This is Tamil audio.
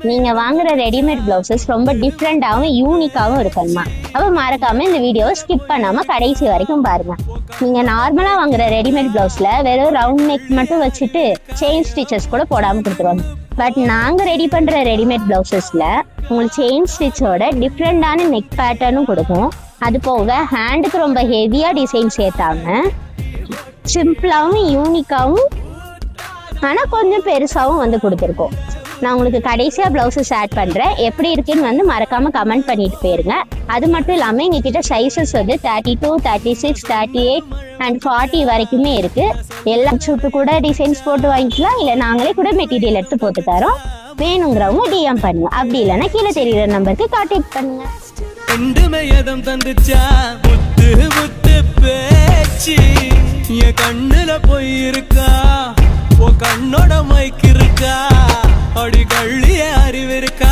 நீங்க வாங்குற ரெடிமேட் பிளவுசஸ் ரொம்ப டிஃப்ரெண்டாவும் யூனிக்காவும் இருக்கணுமா? அப்ப மறக்காம இந்த வீடியோவை ஸ்கிப் பண்ணாம கடைசி வரைக்கும் பாருங்க. நீங்க நார்மலா வாங்குற ரெடிமேட் பிளவுஸ்ல வெறும் ரவுண்ட் நெக் மட்டும் வச்சுட்டு செயின் ஸ்டிச்சஸ் கூட போடாம கொடுத்துருவாங்க. பட் நாங்க ரெடி பண்ற ரெடிமேட் பிளவுசஸ்ல உங்களுக்கு செயின் ஸ்டிச்சோட டிஃப்ரெண்டான நெக் பேட்டர்னும் கொடுக்கும். அது போக ஹேண்டுக்கு ரொம்ப ஹெவியா டிசைன் சேர்த்தாம சிம்பிளாவும் யூனிக்காவும் ஆனா கொஞ்சம் பெருசாவும் வந்து கொடுத்துருக்கோம். நான் உங்களுக்கு கடைசியா பிளவுசஸ் ஆட் பண்றேன். எப்படி இருக்குன்னு வந்து மறக்காம கமெண்ட் பண்ணிட்டு போயிருங்க. அது மட்டும் இல்லாம எங்க கிட்ட சைசஸ் வந்து 32, 36, 38 and 40 வரைக்குமே இருக்கு. எல்லாம் சுட்டு கூட டிசைன்ஸ் போட்டு வாங்கிக்கலாம், இல்ல நாங்களே கூட மெட்டீரியல் எடுத்து போட்டு தரோம். வேணுங்கிறவங்க டிஎம் பண்ணுங்க, அப்படி இல்லைன்னா கீழே தெரியுற நம்பருக்கு கான்டாக்ட் பண்ணுங்க. கண்ணுல போயிருக்கா கண்ணோட மைக்கு இருக்கா அடி கள்ளிய அறிவு இருக்கா